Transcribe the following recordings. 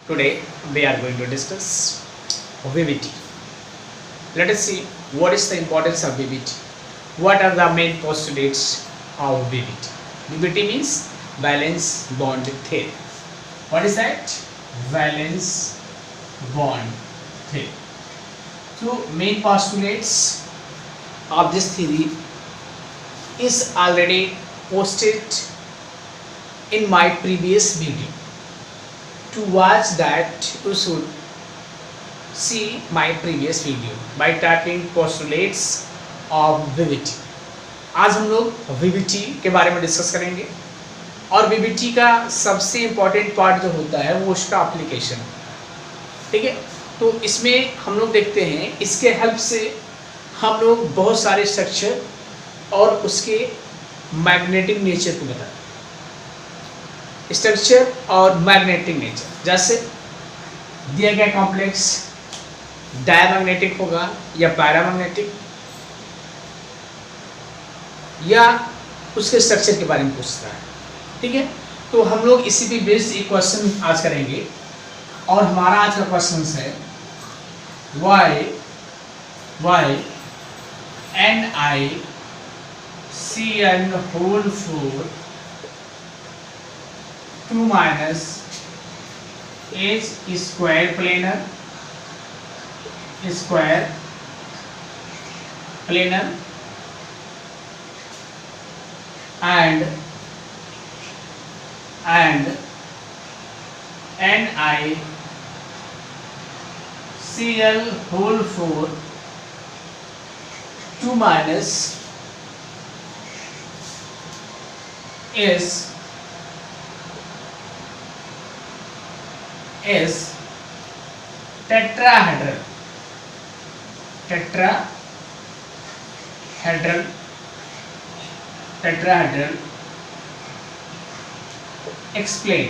Today we are going to discuss VBT. Let us see what is the importance of VBT. What are the main postulates of VBT? VBT means valence bond theory. What is that? Valence bond theory. So main postulates of this theory is already posted in my previous video. To watch that, you should see my previous video by typing postulates of VBT. आज हम लोग VBT के बारे में discuss करेंगे और VBT का सबसे इम्पोर्टेंट पार्ट जो होता है वो उसका एप्लीकेशन, ठीक है। तो इसमें हम लोग देखते हैं, इसके हेल्प से हम लोग बहुत सारे स्ट्रक्चर और उसके मैग्नेटिक नेचर को बताते हैं। स्ट्रक्चर और मैग्नेटिक नेचर, जैसे दिया गया कॉम्प्लेक्स डायमैग्नेटिक होगा या पैरामैग्नेटिक, या उसके स्ट्रक्चर के बारे में पूछता है, ठीक है। तो हम लोग इसी पे बेस्ड एक क्वेश्चन आज करेंगे और हमारा आज का क्वेश्चन है Y N I C N whole 4 2 minus h square planar and ni cl whole 4 2 minus is tetrahedral explain।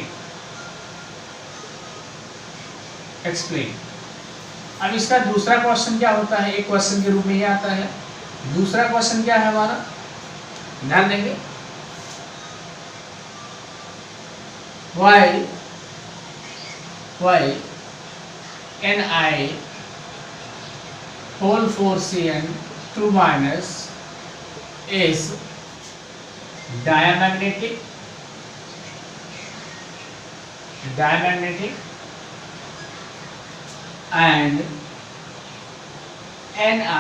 अब इसका दूसरा क्वेश्चन क्या होता है, एक क्वेश्चन के रूप में ही आता है। दूसरा क्वेश्चन क्या है हमारा, ध्यान देंगे, y ni whole 4 cn 2 minus is diamagnetic and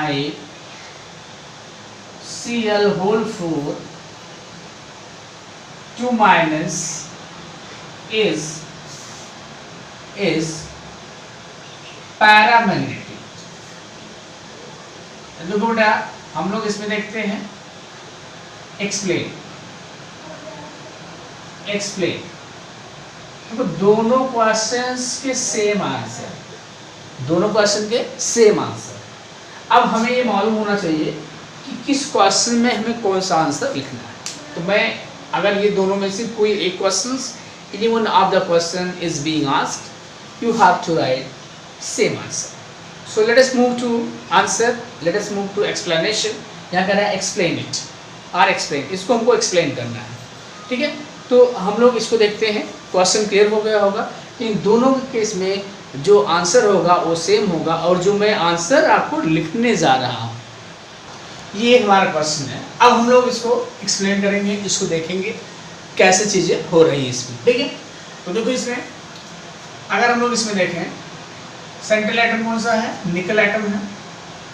ni cl whole 4 2 minus is paramagnetic. देखो बेटा, हम लोग इसमें देखते हैं एक्सप्लेन। देखो दोनों क्वेश्चंस के सेम आंसर। अब हमें ये मालूम होना चाहिए कि किस क्वेश्चन में हमें कौन सा आंसर लिखना है। तो मैं अगर ये दोनों में से कोई एक question, any one of the question is being asked, you have to write same answer. So let us move to answer, let us move to explanation। यहाँ कह रहा है explain it और explain, इसको हमको explain करना है, ठीक है। तो हम लोग इसको देखते हैं, क्वेश्चन क्लियर हो गया होगा। इन दोनों केस में जो आंसर होगा वो सेम होगा और जो मैं आंसर आपको लिखने जा रहा हूँ ये हमारा क्वेश्चन है। अब हम लोग इसको एक्सप्लेन करेंगे, इसको देखेंगे कैसे चीज़ें हो रही हैं इसमें, ठीक है। तो देखो इसमें अगर हम लोग इसमें देखें, सेंट्रल एटम कौन सा है, निकल एटम है।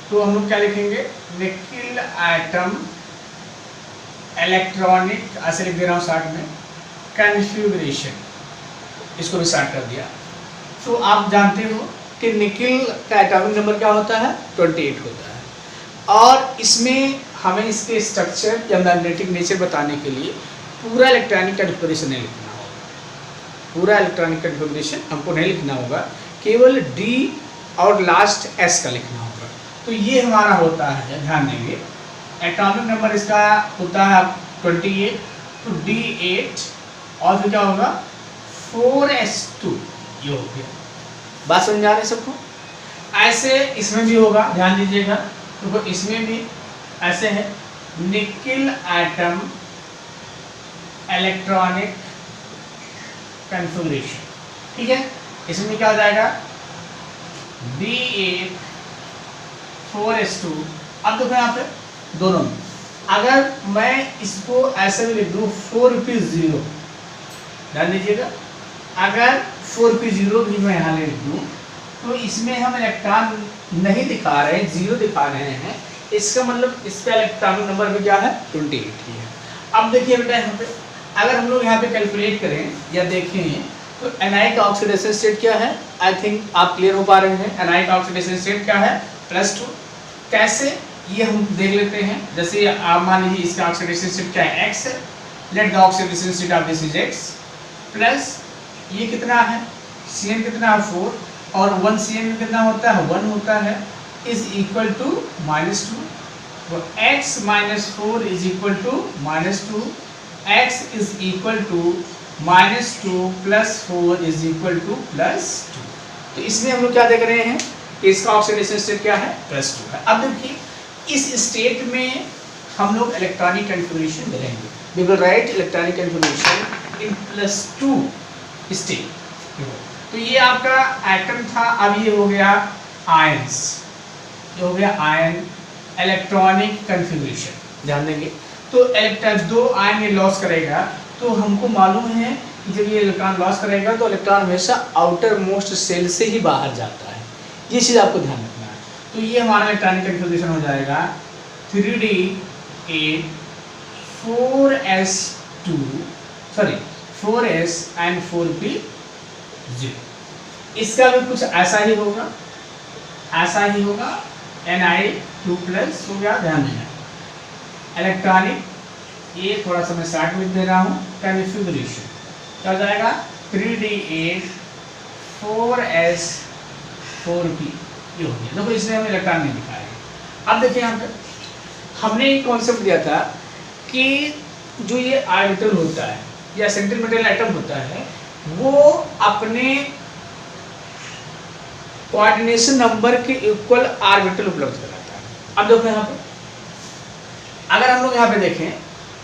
तो हम लोग क्या लिखेंगे, निकल एटम इलेक्ट्रॉनिक, ऐसे लिख दे रहा हूँ शॉर्ट में, कन्फिगरेशन, इसको भी शॉर्ट कर दिया। तो आप जानते हो कि निकल का एटॉमिक नंबर क्या होता है, 28 होता है। और इसमें हमें इसके स्ट्रक्चर या मैग्नेटिक नेचर बताने के लिए पूरा इलेक्ट्रॉनिक कन्फिगरेशन नहीं लिखना होगा, पूरा इलेक्ट्रॉनिक कन्फिगरेशन हमको नहीं लिखना होगा, केवल डी और लास्ट एस का लिखना होगा। तो ये हमारा होता है, ध्यान देंगे, एटॉमिक नंबर इसका होता है 28, तो D8 और फिर क्या होगा 4s2, ये हो गया। बात समझ आ रही है सबको। ऐसे इसमें भी होगा, ध्यान दीजिएगा, तो इसमें भी ऐसे है, निकल एटम इलेक्ट्रॉनिक कन्फिगरेशन, ठीक है। इसमें क्या हो जाएगा D8 4s2। अब देखो यहाँ पे दोनों में अगर मैं इसको ऐसे भी लिख दूँ 4p0, ध्यान दीजिएगा, अगर 4p0 भी मैं यहाँ लिख दूँ तो इसमें हम इलेक्ट्रॉन नहीं दिखा रहे हैं, 0 दिखा रहे हैं, इसका मतलब इसका इलेक्ट्रॉनिक नंबर भी क्या है 28 ही है। अब देखिए बेटा यहाँ पे अगर हम लोग यहाँ पे कैलकुलेट करें या देखें तो एनआई का ऑक्सीडेशन स्टेट क्या है, आई थिंक आप क्लियर हो पा रहे हैं। एनआई का ऑक्सीडेशन स्टेट क्या है +2। कैसे ये हम देख लेते हैं। जैसे आप मान लीजिए इसका ऑक्सीडेशन स्टेट क्या है x है, let the oxidation state of this is x plus ये कितना है Cn कितना है 4 और 1 Cn कितना होता है 1 होता है, इज इक्वल टू -2। तो x - 4 is equal to -2, x is equal to -2 + 4 is equal to +2। तो इसमें हम लोग क्या देख रहे हैं कि इसका ऑक्सीडेशन स्टेट क्या है +2 है। अब देखिए इस स्टेट में हम लोग इलेक्ट्रॉनिक कन्फिग्रेशन करेंगे। We will write electronic configuration in +2 state. तो ये आपका एटम था, अब ये हो गया आयंस, ये हो गया आयन इलेक्ट्रॉनिक कन्फिग्रेशन। ध्यान देंगे तो इलेक्ट्रॉन 2 आयन ये लॉस करेगा, तो हमको मालूम है कि जब ये इलेक्ट्रॉन लॉस करेगा तो इलेक्ट्रॉन हमेशा आउटर मोस्ट सेल से ही बाहर जाता है, ये चीज़ आपको ध्यान रखना है। तो ये हमारा इलेक्ट्रॉनिक कन्फिग्रेशन हो जाएगा 3D8 4s2 sorry 4s and 4p0। इसका भी कुछ ऐसा ही होगा, ऐसा ही होगा Ni2+ हो गया। ध्यान देना इलेक्ट्रॉनिक, ये थोड़ा सा मैं शॉर्ट में दे रहा हूँ, कन्फिग्रेशन क्या हो जाएगा 3D8 4s 4p, ये हो गया। देखो इसमें हम इलेक्ट्रॉन नहीं दिखाएंगे। अब देखिए यहाँ पे हमने एक कॉन्सेप्ट दिया था कि जो ये ऑर्बिटल होता है या सेंटीमीटर एटम होता है वो अपने कोऑर्डिनेशन नंबर के इक्वल ऑर्बिटल उपलब्ध कराता है। अब देखो यहाँ पे अगर हम लोग यहाँ पे देखें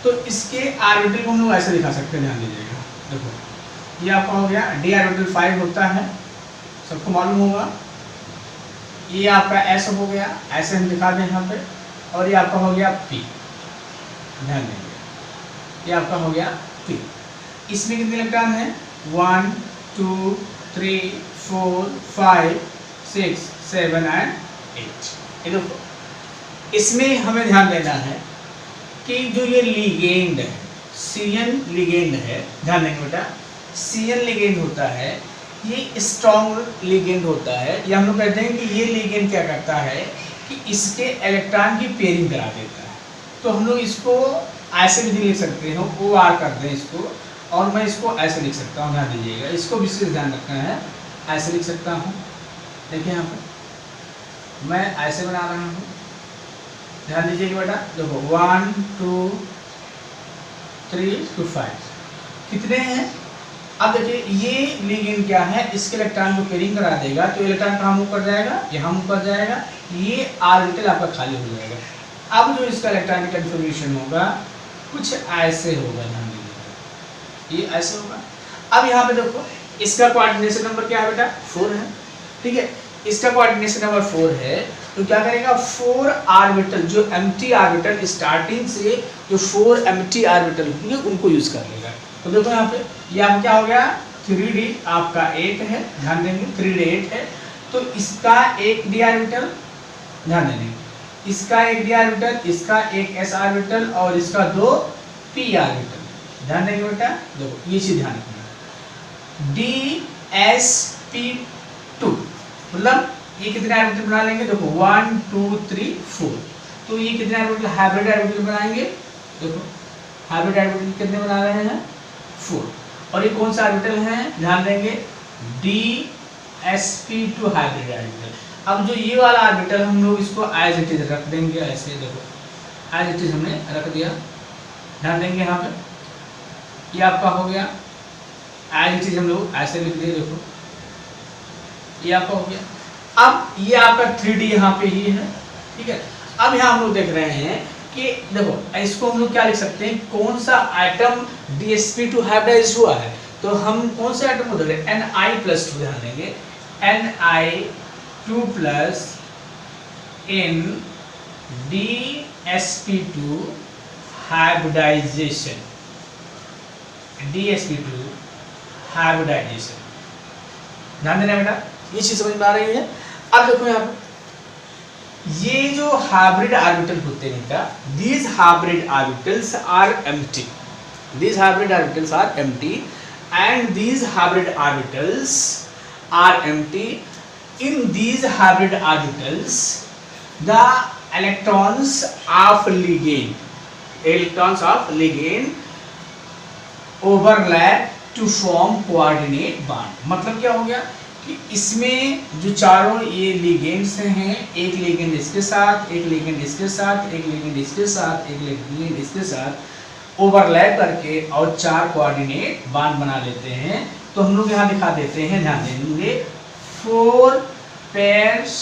तो इसके ऑर्बिटल को हम लोग ऐसे दिखा सकते हैं, ध्यान दीजिएगा। देखो ये आपका हो गया d ऑर्बिटल 5 होता है, सबको मालूम होगा। ये आपका s हो गया, ऐसे हम दिखा दें यहाँ पे, और ये आपका हो गया p, ध्यान देंगे ये आपका हो गया p। इसमें कितने इलेक्ट्रॉन हैं 1 2 3 4 5 6 7 एंड 8। ये देखो इसमें हमें ध्यान देना है कि जो ये लिगेंड है Cn लिगेंड है, ध्यान देंगे बेटा Cn लिगेंड होता है, ये स्ट्रॉन्ग लिगेंड होता है। या हम लोग कहते हैं कि ये लिगेंड क्या करता है कि इसके इलेक्ट्रॉन की पेयरिंग करा देता है। तो हम लोग इसको ऐसे भी लिख सकते हैं, OR कर दें इसको, और मैं इसको ऐसे लिख सकता हूँ, ध्यान दीजिएगा इसको विशेष ध्यान रखना है, ऐसे लिख सकता हूँ। देखिए यहाँ पे मैं ऐसे बना रहा हूँ, ध्यान दीजिएगा बेटा। देखो 1 2 3 to 5 कितने हैं। अब देखिए ये लिगेंड क्या है, इसके इलेक्ट्रॉन को पेयरिंग करा देगा तो इलेक्ट्रॉन कहाँ मूव कर जाएगा, यहाँ मूव कर जाएगा, ये ऑर्बिटल आपका खाली हो जाएगा। अब जो इसका इलेक्ट्रॉनिक कन्फिग्रेशन होगा कुछ ऐसे होगा, ध्यान दीजिएगा ये ऐसे होगा। अब यहाँ पे देखो इसका कोऑर्डिनेशन नंबर क्या है बेटा 4 है, ठीक है। इसका कोऑर्डिनेशन नंबर 4 है तो क्या करेगा 4 ऑर्बिटल, जो एम्प्टी ऑर्बिटल स्टार्टिंग से जो 4 एम्प्टी ऑर्बिटल होंगे उनको यूज कर लेगा। तो देखो यहाँ पे ये आप क्या हो गया 3D आपका 8 है, ध्यान देंगे 3D 8 है, तो इसका एक d ऑर्बिटल, ध्यान देंगे इसका एक d ऑर्बिटल, इसका एक s ऑर्बिटल और इसका 2 p ऑर्बिटल, ध्यान देंगे बेटा। देखो ये चीज ध्यान रखना dsp2 मतलब ये कितने ऑर्बिटल बना लेंगे, देखो 1 2 3 4, तो ये कितने ऑर्बिटल हाइब्रिड ऑर्बिटल बनाएंगे। देखो हाइब्रिड ऑर्बिटल कितने बना रहे हैं 4, और ये कौन सा ऑर्बिटल है ध्यान देंगे dsp2 हाइब्रिड ऑर्बिटल। अब जो ये वाला ऑर्बिटल हम लोग इसको एज इट इज रख देंगे, ऐसे देखो एज इट इज हमने रख दिया, ध्यान देंगे यहाँ पे ये आपका हो गया एज इट इज, हम लोग ऐसे लिख दिए, देखो ये आपका हो गया। अब ये आपका 3D यहाँ पे ही है, ठीक है। अब यहाँ हम लोग देख रहे हैं कि देखो इसको हम लोग क्या लिख सकते हैं, कौन सा आइटम dsp2 हाइब्रिडाइज्ड हुआ है, तो हम कौन से एटम को देख रहे हैं, Ni+2 ध्यान देंगे, Ni2+ in DsP2 hybridization, DsP2 hybridization, ध्यान देना बेटा, ये चीज समझ में आ रही है। अब देखो यहाँ पे ये जो हाइब्रिड ऑर्बिटल होते हैं बेटा, these hybrid orbitals are empty, these hybrid orbitals are empty and these hybrid orbitals are empty. In these hybrid orbitals the electrons of ligand overlap to form coordinate bond। मतलब क्या हो गया कि इसमें जो चारों ये लिगेंड्स हैं, एक लिगेंड इसके साथ, एक लिगेंड इसके साथ, एक लिगेंड इसके साथ, एक लिगेंड इसके साथ ओवरलैप करके और 4 कोऑर्डिनेट बांड बना लेते हैं। तो हम लोग यहाँ दिखा देते हैं, ध्यान देंगे, 4 pairs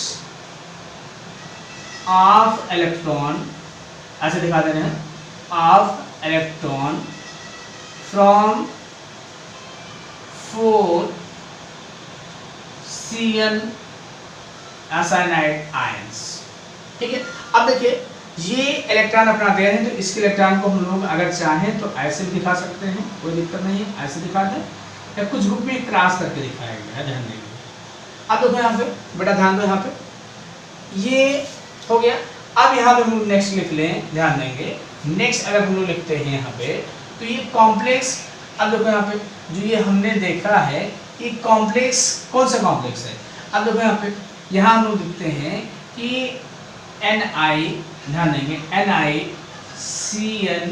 ऑफ इलेक्ट्रॉन, ऐसे दिखा दे रहे हैं, of electron from 4 Cn cyanide ions. ठीक है, अब देखिए ये इलेक्ट्रॉन अपना दे रहे हैं, तो इसके इलेक्ट्रॉन को हम लोग अगर चाहें तो ऐसे भी दिखा सकते हैं, कोई दिक्कत नहीं है, ऐसे दिखा दें या कुछ ग्रुप में क्रॉस करके दिखाया गया है, ध्यान देंगे। अब देखो यहाँ पे बेटा, ध्यान दो, यहाँ पे ये हो गया। अब यहाँ पे हम लोग नेक्स्ट लिख लें, ध्यान देंगे, नेक्स्ट अगर हम लोग लिखते हैं यहाँ पे तो ये कॉम्प्लेक्स, अब देखो यहाँ पे जो ये हमने देखा है कि कॉम्प्लेक्स कौन सा कॉम्प्लेक्स है। अब देखो यहाँ पे, यहाँ हम लोग लिखते हैं कि Ni, ध्यान देंगे, NiCN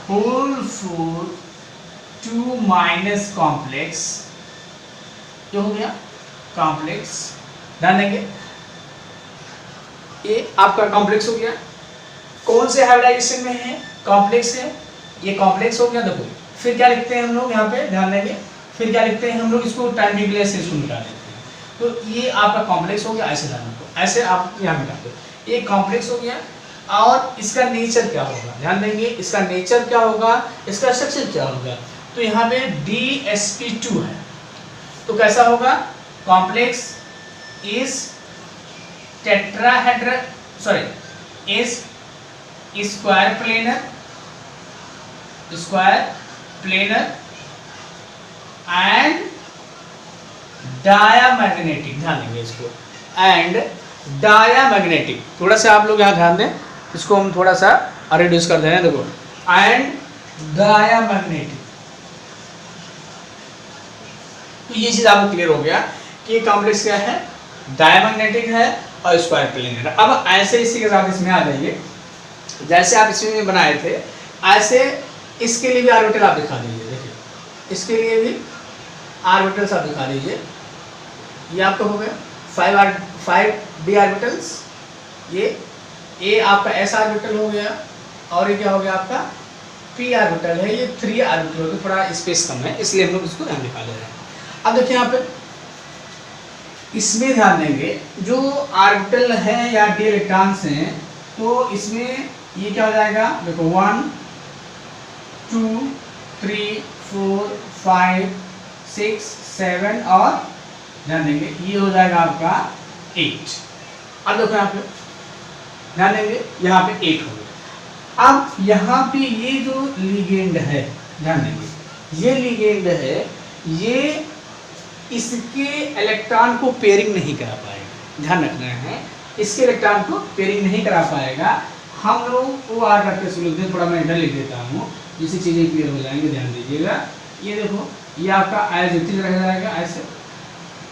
होल 4 2 माइनस कॉम्प्लेक्स, जो हो गया कॉम्प्लेक्स, ध्यान देंगे, ये आपका कॉम्प्लेक्स हो गया। कौन से हाइब्रिडाइजेशन में है, कॉम्प्लेक्स है, ये कॉम्प्लेक्स हो गया। देखो फिर क्या लिखते हैं हम लोग यहाँ पे, ध्यान देंगे, फिर क्या लिखते हैं हम लोग, इसको टाइम के लिए से इसको मिटा देते हैं। तो ये आपका कॉम्प्लेक्स हो गया, ऐसे ध्यान रखो, ऐसे आप यहाँ मिटा दो, ये कॉम्प्लेक्स हो गया। और इसका नेचर क्या होगा, ध्यान देंगे, इसका नेचर क्या होगा, इसका स्ट्रक्चर क्या होगा। तो यहाँ पे DsP2 है, तो कैसा होगा, complex is tetrahedral, sorry is square planar and diamagnetic, ध्यान देंगे इसको, एंड डायामैग्नेटिक। थोड़ा सा आप लोग यहाँ ध्यान दें, इसको हम थोड़ा सा रिड्यूस कर दें, देखो, एंड डायामैग्नेटिक। तो ये चीज आपको क्लियर हो गया कि ये कॉम्प्लेक्स क्या है, डायामैग्नेटिक है और स्क्वायर प्लेनर है। अब ऐसे इसी के साथ इसमें आ जाइए, जैसे आप इसमें बनाए थे ऐसे इसके लिए भी ऑर्बिटल आप दिखा दीजिए। देखिए इसके लिए भी ऑर्बिटल्स आप दिखा दीजिए। ये आपका हो गया 5d ऑर्बिटल्स, ये आपका s ऑर्बिटल हो गया, और ये क्या हो गया आपका p ऑर्बिटल है। ये 3 ऑर्बिटल हो गया, थोड़ा स्पेस कम है इसलिए हम लोग इसको यहाँ दिखा दे रहे हैं। अब देखिए यहाँ पे इसमें ध्यान देंगे, जो ऑर्बिटल है या d इलेक्ट्रॉन्स हैं, तो इसमें ये क्या हो जाएगा, देखो 1 2 3 4 5 6 7 और ध्यान देंगे ये हो जाएगा आपका 8। अब देखो यहाँ पे ध्यान देंगे, यहाँ पे 8 हो गया। अब यहाँ पे ये जो लिगेंड है, ध्यान देंगे, ये लिगेंड है, ये इसके इलेक्ट्रॉन को पेयरिंग नहीं करा पाएगा, ध्यान रखना है, इसके इलेक्ट्रॉन को पेयरिंग नहीं करा पाएगा। हम लोग वो आर करके सोचते हैं, थोड़ा मैं इधर लिख देता हूँ जिससे चीज़ें क्लियर हो जाएंगे। ध्यान दीजिएगा, ये देखो ये आपका एज इट इज रह जाएगा ऐसे,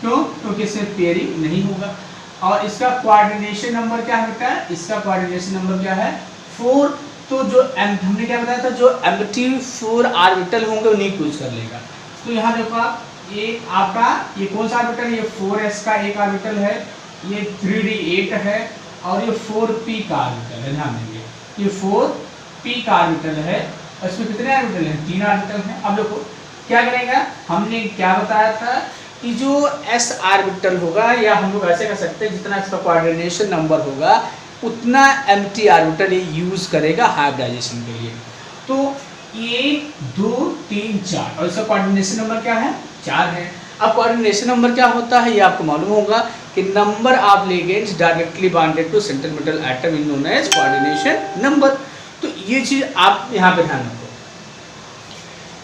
क्यों, क्योंकि इससे पेयरिंग नहीं होगा। और इसका कोऑर्डिनेशन नंबर क्या है, इसका कोऑर्डिनेशन नंबर क्या है 4। तो जो हमने क्या बताया था, जो एम्प्टी 4 ऑर्बिटल होंगे उन्हीं को यूज कर लेगा। तो यहाँ देखो आप, ये आपका ये कौन सा ऑर्बिटल है, ये 4s का एक ऑर्बिटल है, ये 3d 8 है, और ये 4p का ऑर्बिटल है। ध्यान देंगे ये 4p का ऑर्बिटल है, और इसमें कितने ऑर्बिटल हैं, 3 ऑर्बिटल हैं। अब देखो क्या करेगा, हमने क्या बताया था कि जो s ऑर्बिटल होगा, या हम लोग ऐसे कर सकते हैं जितना इसका कोऑर्डिनेशन नंबर होगा उतना एम्प्टी ऑर्बिटल ये यूज करेगा हाइब्रिडाइजेशन के लिए। तो 1 2 3 4 और इसका कोऑर्डिनेशन नंबर क्या है 4 है। अब कोऑर्डिनेशन नंबर क्या होता है ये आपको मालूम होगा कि number of ligands directly bonded to central metal atom is known as coordination number. तो ये चीज आप यहाँ पे ध्यान रखो,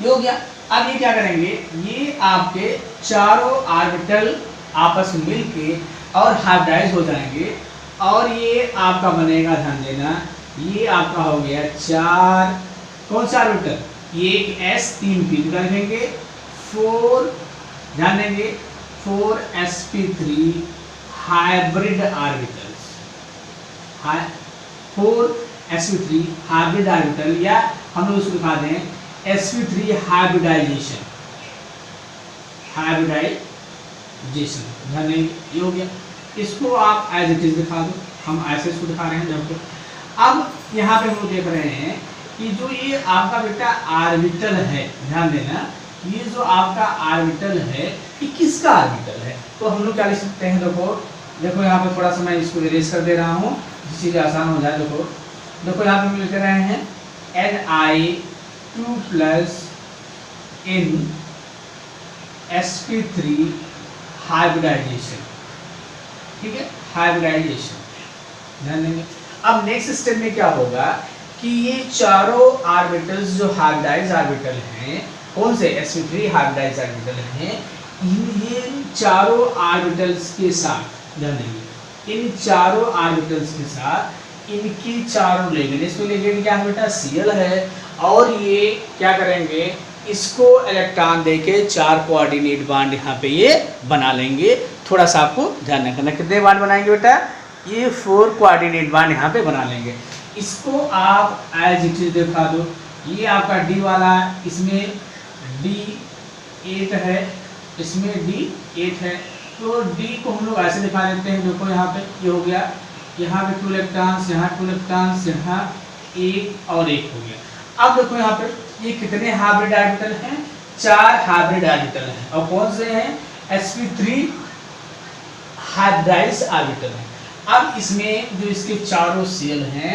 ये हो गया। अब ये क्या करेंगे, ये आपके चारों ऑर्बिटल आपस में मिलके और हाइब्रिडाइज हो जाएंगे और ये आपका बनेगा, ध्यान देना, ये आपका हो गया 4 कौन सा ऑर्बिटल, एक s 3 p निकालेंगे, 4 ध्यान देंगे 4 sp3 hybrid orbitals, 4 sp3 hybrid orbital, या हम लोग इसको दिखा दें sp3 हाइब्रिडाइजेशन, ध्यान देंगे, ये हो गया। इसको आप एज इट इज दिखा दो, हम ऐसे इसको दिखा रहे हैं जब। अब यहाँ पे हम लोग देख रहे हैं कि जो ये आपका बेटा ऑर्बिटल है, ध्यान देना, ये जो आपका ऑर्बिटल है ये किसका ऑर्बिटल है, तो हम लोग क्या लिख सकते हैं, देखो यहाँ पे थोड़ा सा मैं इसको इरेज कर दे रहा हूँ जिससे चीज़ आसान हो जाए। देखो यहाँ पे हम लिख रहे हैं Ni2 प्लस इन sp3 हाइब्रिडाइजेशन, ठीक है, हाइब्रिडाइजेशन, ध्यान देंगे। अब नेक्स्ट स्टेप में क्या होगा कि ये चारों ऑर्बिटल्स जो हाइब्रिडाइज ऑर्बिटल हैं, कौन से sp3 हाइब्रिडाइज ऑर्बिटल हैं, इन चारों ऑर्बिटल्स के साथ, ध्यान देंगे, इन चारों ऑर्बिटल्स के साथ इनकी चारों लिगेंड, इसमें लिगेंड क्या है बेटा Cl है, और ये क्या करेंगे, इसको इलेक्ट्रॉन देके 4 कोऑर्डिनेट बांड यहाँ पे ये बना लेंगे। थोड़ा सा आपको ध्यान रखना, कितने बांड बनाएंगे बेटा, ये 4 कोऑर्डिनेट बांड यहाँ पे बना लेंगे। इसको आप एज इट इज दिखा दो, ये आपका D वाला, इसमें D8 है, इसमें D8 है, तो D को हम लोग ऐसे दिखा देते हैं, देखो यहाँ पे ये हो गया, यहाँ पे 2 इलेक्ट्रॉन्स, यहाँ 2 इलेक्ट्रॉन्स, यहाँ 1 और 1 हो गया। अब देखो यहाँ पे ये कितने हाइब्रिड ऑर्बिटल हैं, 4 हाइब्रिड ऑर्बिटल हैं, और कौन से हैं, sp3 हाइब्रिडाइज ऑर्बिटल हैं। अब इसमें जो इसके चारों सेल हैं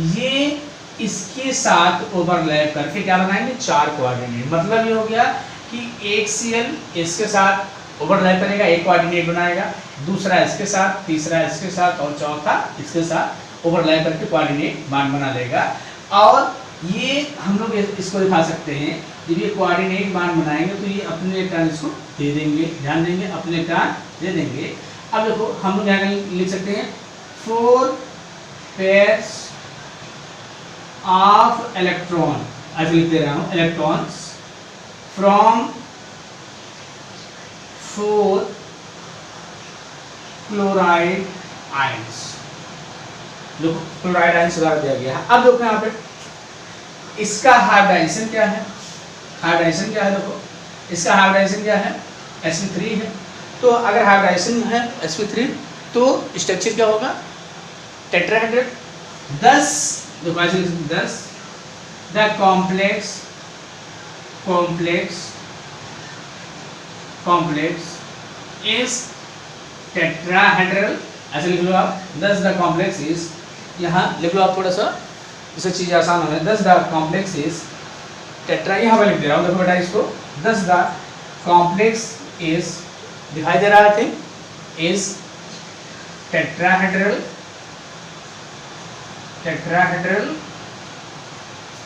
ये इसके साथ ओवरलैप करके क्या बनाएंगे, 4 कोऑर्डिनेट, मतलब ये हो गया कि एक सेल इसके साथ ओवरलैप करेगा, एक कोऑर्डिनेट बनाएगा, दूसरा इसके साथ, तीसरा इसके साथ और चौथा इसके साथ ओवरलैप करके कोऑर्डिनेट बांड बना लेगा। और ये हम लोग इसको दिखा सकते हैं, जब ये कोऑर्डिनेट बांड बनाएंगे तो ये अपने इलेक्ट्रॉन इसको दे देंगे, ध्यान देंगे, अपने इलेक्ट्रॉन दे देंगे। अब देखो हम लोग यहाँ लिख सकते हैं 4 पेयर्स ऑफ इलेक्ट्रॉन, ऐसे लिख दे रहा हूँ, इलेक्ट्रॉन्स फ्रॉम 4 क्लोराइड आयंस, देखो क्लोराइड आयंस उधार दिया गया है। अब देखो यहाँ पे इसका हाइब्रिडाइजेशन क्या है, हाइब्रिडाइजेशन क्या है, देखो इसका हाइब्रिडाइजेशन क्या है, sp3 है, तो अगर हाइब्रिडाइजेशन है sp3 तो स्ट्रक्चर क्या होगा, टेट्राहेड्रल। 10 देखो ऐसे लिख सकते हैं, 10 द कॉम्प्लेक्स इज टेट्राहेड्रल, ऐसे लिख लो आप, 10 द कॉम्प्लेक्स इज, यहाँ लिख लो आप थोड़ा सा इससे चीज़ आसान हो जाए, 10 द कॉम्प्लेक्स इज टेट्रा, यहाँ पे लिख दे रहा हूँ, देखो बेटा इसको, 10 द कॉम्प्लेक्स इज, दिखाई दे रहा है, इज टेट्राहेड्रल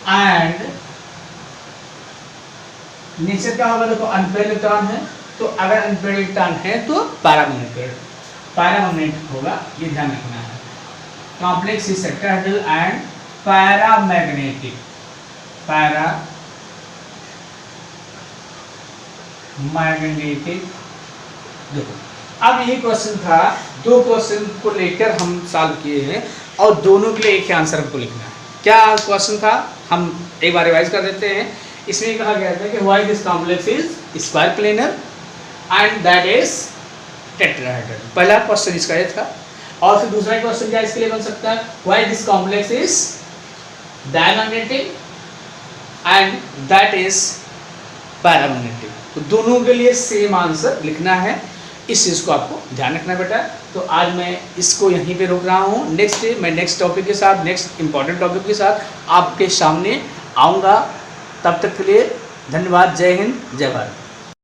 एंड नेचर क्या होगा, देखो अनपेयर्ड इलेक्ट्रॉन है, तो अगर अनपेयर्ड इलेक्ट्रॉन है तो पैरामैग्नेटिक होगा, ये ध्यान रखना है। Complex is tetrahedral and paramagnetic, देखो अब यही क्वेश्चन था, 2 क्वेश्चन को लेकर हम सॉल्व किए हैं और दोनों के लिए एक ही आंसर हमको लिखना है। क्या क्वेश्चन था, हम एक बार रिवाइज कर देते हैं। इसमें कहा गया था कि why this complex is square planar and that is tetrahedral, पहला क्वेश्चन इसका ये था। और फिर दूसरा क्वेश्चन क्या इसके लिए बन सकता है, why this complex is diamagnetic and that is paramagnetic, तो दोनों के लिए सेम आंसर लिखना है, इस चीज़ को आपको ध्यान रखना है बेटा। तो आज मैं इसको यहीं पे रोक रहा हूँ, नेक्स्ट डे मैं नेक्स्ट टॉपिक के साथ, नेक्स्ट इंपॉर्टेंट टॉपिक के साथ आपके सामने आऊँगा। तब तक के लिए धन्यवाद। जय हिंद, जय भारत।